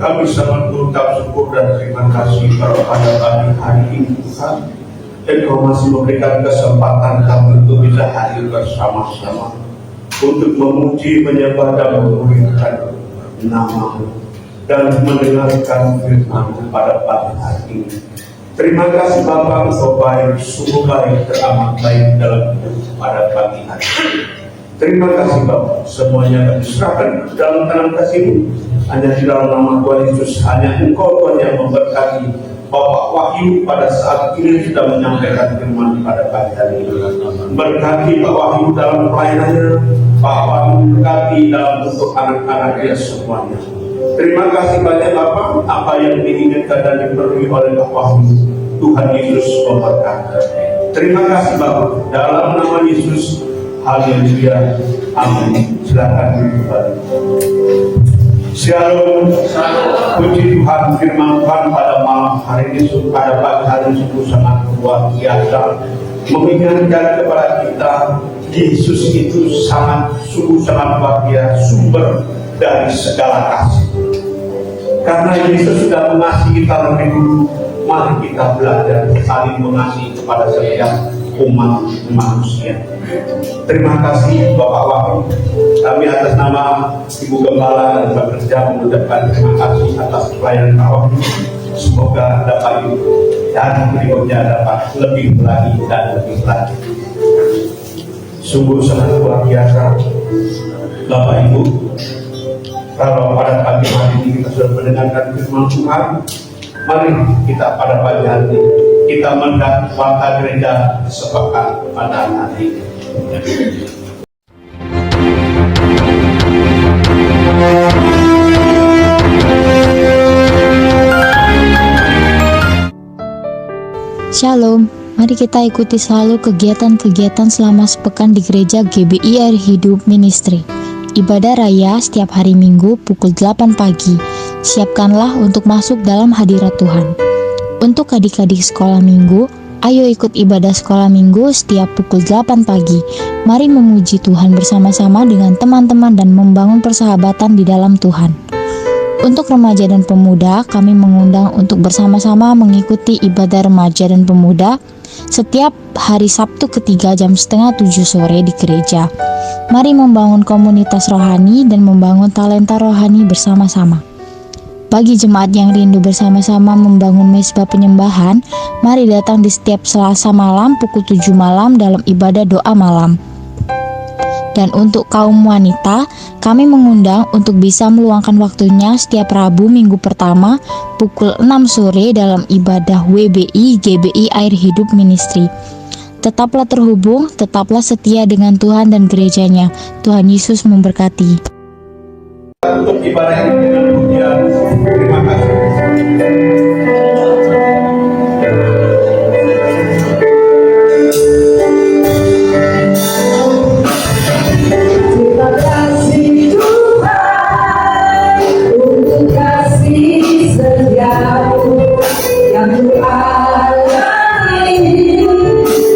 Kami sangat mengucap syukur dan terima kasih pada pagi hari ini Tuhan. Engkau masih memberikan kesempatan kami untuk bisa hadir bersama-sama untuk memuji, menyembah dan memuliakan nama-Mu dan mendengarkan firman-Mu pada pagi hari ini. Terima kasih Bapa, Engkau baik, sungguh baik, teramat baik dalam hidup pada pagi hari ini. Terima kasih Bapa, semuanya kami serahkan dalam tangan kasih-Mu. Hanya di dalam nama Tuhan Yesus, hanya Engkau Tuhan yang memberkati Bapak Wahyu pada saat ini sudah menyampaikan firman pada pagi hari ini. Berkati Pak Wahyu dalam pelayanannya, Pak Wahyu berkati dalam bentuk anak-anak dia semuanya. Terima kasih banyak Bapak, apa yang diinginkan dan diperlukan oleh Pak Wahyu, Tuhan Yesus memberkati. Terima kasih Bapak, dalam nama Yesus, haleluya, amin. Silakan kembali. Shalom, puji Tuhan, firman Tuhan pada malam hari ini, pada pagi hari ini sungguh sangat luar biasa, mengingatkan kepada kita Yesus itu sungguh sangat luar biasa, sumber dari segala kasih. Karena Yesus sudah mengasihi kita lebih dulu, mari kita belajar saling mengasihi kepada setiap umat manusia. Terima kasih Bapak Wahyu. Kami atas nama Ibu Gembala dan Pak Kerja mengucapkan terima kasih atas pelayanan Pak Wahyu. Semoga dapat dan berikutnya dapat lebih lagi dan lebih lagi. Sungguh sangat luar biasa Bapak Ibu. Kalau pada pagi hari ini kita sudah mendengarkan firman Tuhan, mari kita pada pagi hari ini kita mendapat warta gereja sepakat pada hari ini. Shalom, mari kita ikuti selalu kegiatan-kegiatan selama sepekan di gereja GBI Air Hidup Ministry. Ibadah raya setiap hari Minggu pukul 8 pagi. Siapkanlah untuk masuk dalam hadirat Tuhan. Untuk adik-adik sekolah minggu, ayo ikut ibadah sekolah minggu setiap pukul 8 pagi. Mari memuji Tuhan bersama-sama dengan teman-teman dan membangun persahabatan di dalam Tuhan. Untuk remaja dan pemuda, kami mengundang untuk bersama-sama mengikuti ibadah remaja dan pemuda setiap hari Sabtu ketiga jam 6:30 sore di gereja. Mari membangun komunitas rohani dan membangun talenta rohani bersama-sama. Bagi jemaat yang rindu bersama-sama membangun mezbah penyembahan, mari datang di setiap Selasa malam pukul 7 malam dalam ibadah doa malam. Dan untuk kaum wanita, kami mengundang untuk bisa meluangkan waktunya setiap Rabu minggu pertama pukul 6 sore dalam ibadah WBI GBI Air Hidup Ministry. Tetaplah terhubung, tetaplah setia dengan Tuhan dan gerejanya. Tuhan Yesus memberkati. Untuk ibadah ini dengan pujian, terima kasih. Terima kasih Tuhan untuk kasih setiamu yang Ku alami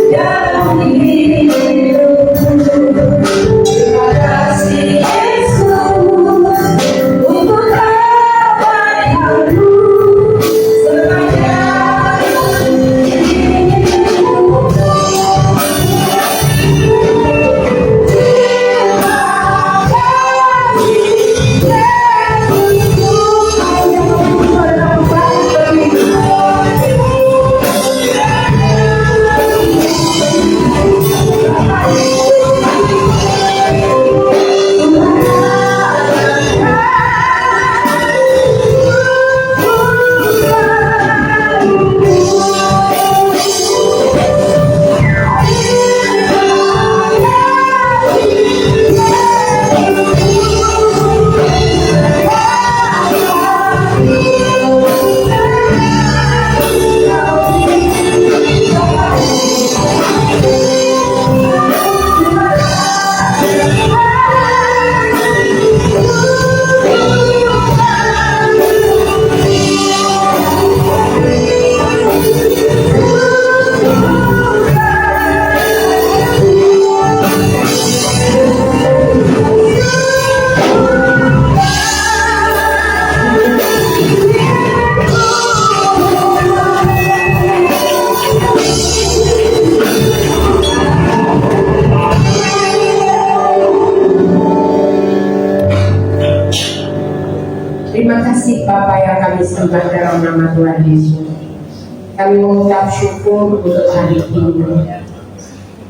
dalam hidupku. Terima kasih Yesus untuk apa yang Ku serahkan hidupku. kasih Bapa yang kami sembah dalam nama Tuhan Yesus. Kami mengucap syukur untuk hari ini.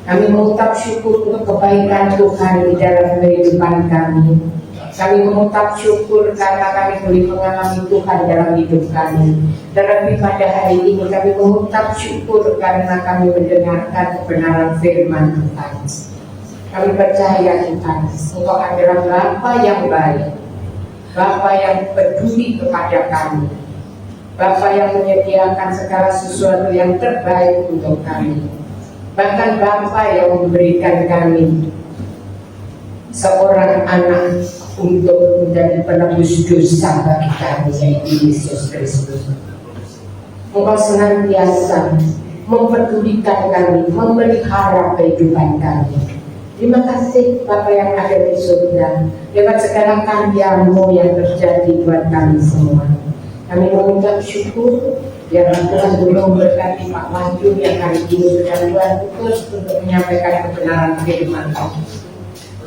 Kami mengucap syukur untuk kebaikan Tuhan di dalam kehidupan kami. Kami mengucap syukur karena kami boleh mengalami Tuhan dalam hidup kami. Terlebih pada hari ini kami mengucap syukur karena kami mendengarkan kebenaran firman Tuhan. Kami percaya Tuhan, Engkau adalah Bapa yang baik, Bapa yang peduli kepada kami, Bapa yang menyediakan segala sesuatu yang terbaik untuk kami. Bahkan Bapa yang memberikan kami seorang anak untuk menjadi penebus dosa bagi kami, yaitu Yesus Kristus. Engkau senantiasa mempedulikan kami, memelihara kehidupan kami. Terima kasih Bapa yang ada di surga, lewat segala karya-Mu yang terjadi buat kami semua. Kami mengucap syukur biar Tuhan belum berkati Pak Wahyu yang hari ini sudah Tuhan khusus untuk menyampaikan kebenaran firman kami.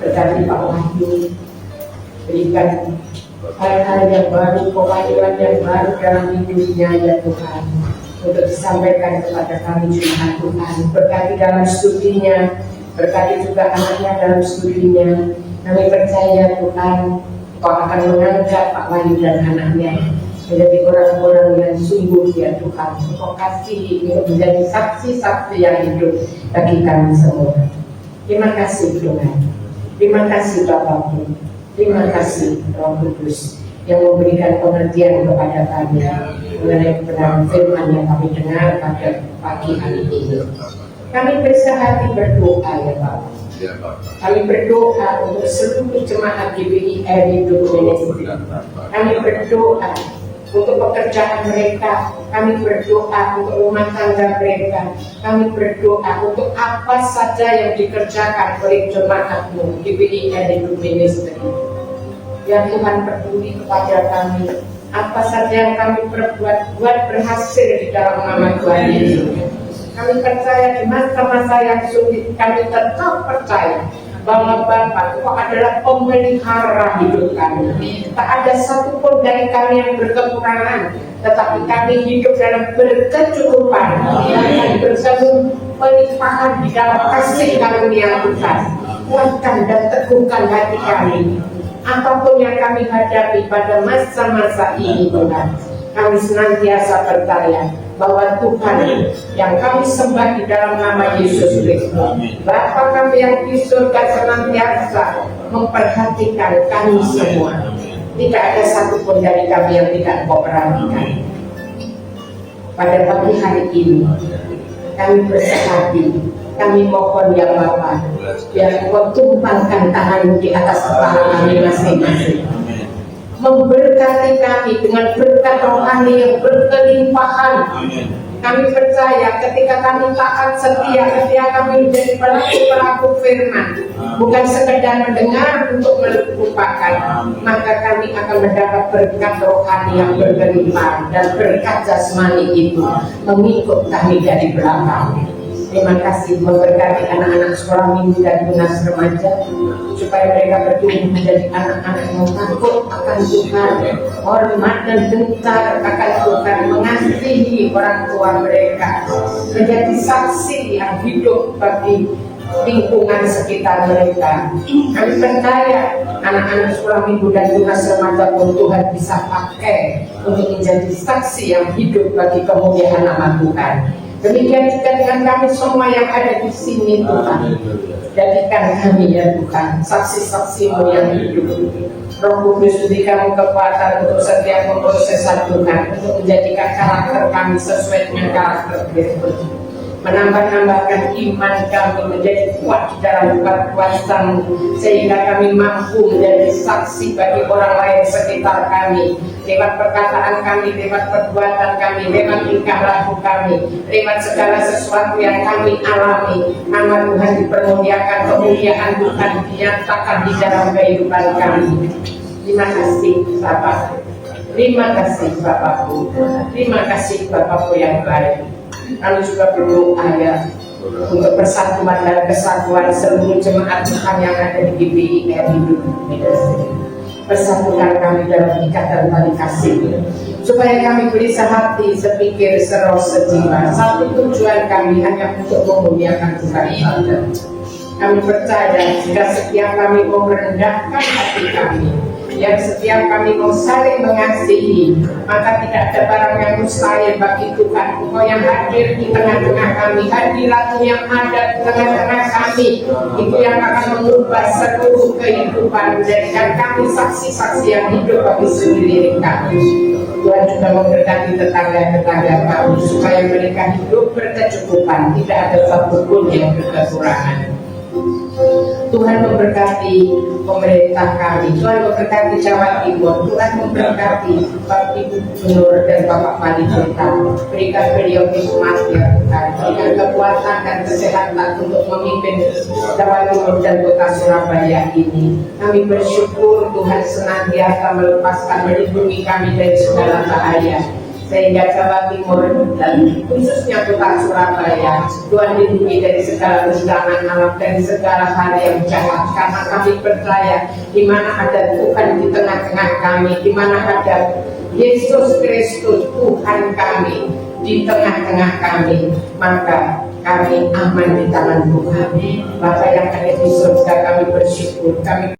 Berkati Pak Wahyu, berikan hal-hal yang baru, pewahyuan yang baru dalam hidupnya ya Tuhan, untuk disampaikan kepada kami Tuhan. Berkati dalam studinya, berkati juga anaknya dalam studinya. Kami percaya Tuhan, Kau akan mengangkat Pak Wahyu dan anaknya menjadi orang-orang yang sungguh ya Tuhan. Kau kasih untuk menjadi saksi-saksi yang hidup bagi kami semua. Terima kasih Tuhan. Terima kasih Bapakku. Terima kasih Roh Kudus yang memberikan pengertian kepada kami mengenai kebenaran firman yang kami dengar pada pagi hari ini. Kami bersehati berdoa ya Bapak. Kami berdoa untuk seluruh jemaat GBI Hidup Ministry. Kami berdoa untuk pekerjaan mereka, kami berdoa untuk rumah tangga mereka, kami berdoa untuk apa saja yang dikerjakan oleh jemaat-Mu GBI Hidup Ministry. Ya Tuhan, peduli kepada kami, apa saja yang kami perbuat buat berhasil di dalam nama Tuhan Yesus. Kami percaya di masa-masa yang sulit, kami tetap percaya bahwa Bapa Engkau adalah pemelihara hidup kami. Tak ada satupun dari kami yang berkekurangan, tetapi kami hidup dalam berkecukupan dan bersama pelimpahan di dalam kasih karunia Tuhan. Kuatkan dan teguhkan hati kami. Apapun yang kami hadapi pada masa-masa ini Tuhan, kami senantiasa percaya bahwa Tuhan yang kami sembah di dalam nama Yesus Kristus, Bapa kami yang di surga, senantiasa memperhatikan kami semua. Tidak ada satupun dari kami yang tidak Engkau perhatikan. Pada pagi hari ini kami bersehati, kami mohon ya Bapa, biar Engkau tumpangkan tangan-Mu di atas kepala kami masing-masing, memberkati kami dengan berkat rohani yang berkelimpahan. Kami percaya ketika kami taat setia, ketika kami menjadi pelaku-pelaku firman, bukan sekedar mendengar untuk melupakan, maka kami akan mendapat berkat rohani yang berkelimpahan, dan berkat jasmani itu mengikut kami dari belakang. Terima kasih, memberkati anak-anak sekolah minggu dan tunas remaja, supaya mereka bertumbuh menjadi anak-anak yang takut akan Tuhan, hormat dan gentar akan Tuhan, mengasihi orang tua mereka, menjadi saksi yang hidup bagi lingkungan sekitar mereka. Kami percaya anak-anak sekolah minggu dan tunas remaja pun Tuhan bisa pakai untuk menjadi saksi yang hidup bagi kemuliaan nama Tuhan. Demikian juga dengan kami semua yang ada di sini Tuhan. Jadikan kami ya Tuhan saksi-saksi-Mu yang hidup. Roh Kudus berikan kekuatan untuk setiap memproses Tuhan, untuk menjadikan karakter kami sesuai dengan karakter Kristus. Menambah-nambahkan iman kami menjadi kuat di dalam kuasa-Mu, sehingga kami mampu menjadi saksi bagi orang lain sekitar kami, lewat perkataan kami, lewat perbuatan kami, lewat tingkah laku kami, lewat segala sesuatu yang kami alami. Nama Tuhan dipermuliakan, kemuliaan Tuhan dinyatakan di dalam kehidupan kami. Terima kasih Bapak. Terima kasih Bapakku. Terima kasih Bapakku yang baik. Kami juga berdoa ya untuk persatuan dan kesatuan seluruh jemaat Tuhan yang ada di GBI Hidup Ministry. persatukan kami dalam ikatan tali kasih, supaya kami boleh sehati, sepikir, seroh, sejiwa. Satu tujuan kami hanya untuk memuliakan Tuhan Allah. Kami percaya jika setiap kami mau merendahkan hati kami, yang setiap kami mau saling mengasihi, maka tidak ada barang yang mustahil bagi Tuhan. Engkau yang hadir di tengah-tengah kami, hadirat yang ada di tengah-tengah kami, itu yang akan mengubah seluruh kehidupan, menjadikan kami saksi-saksi yang hidup bagi sekeliling kami. Tuhan juga memberkati tetangga-tetangga kami, supaya mereka hidup berkecukupan, tidak ada satupun yang berkekurangan. Tuhan memberkati pemerintah kami, Tuhan memberkati Jawa Timur, Tuhan memberkati Bapak Ibu Gubernur dan Bapak Wali Kota. Berikan beliau hikmat ya Tuhan, berikan kekuatan dan kesehatan untuk memimpin Jawa Timur dan Kota Surabaya ini. Kami bersyukur Tuhan senantiasa melepaskan, melindungi kami dari segala bahaya, sehingga Jawa Timur dan khususnya Kota Surabaya Tuhan lindungi dari segala bencana alam, dari segala hal yang jahat, karena kami percaya di mana ada Tuhan di tengah-tengah kami, di mana ada Yesus Kristus Tuhan kami di tengah-tengah kami, maka kami aman di tangan Tuhan. Bapa yang ada di surga, kami bersyukur, kami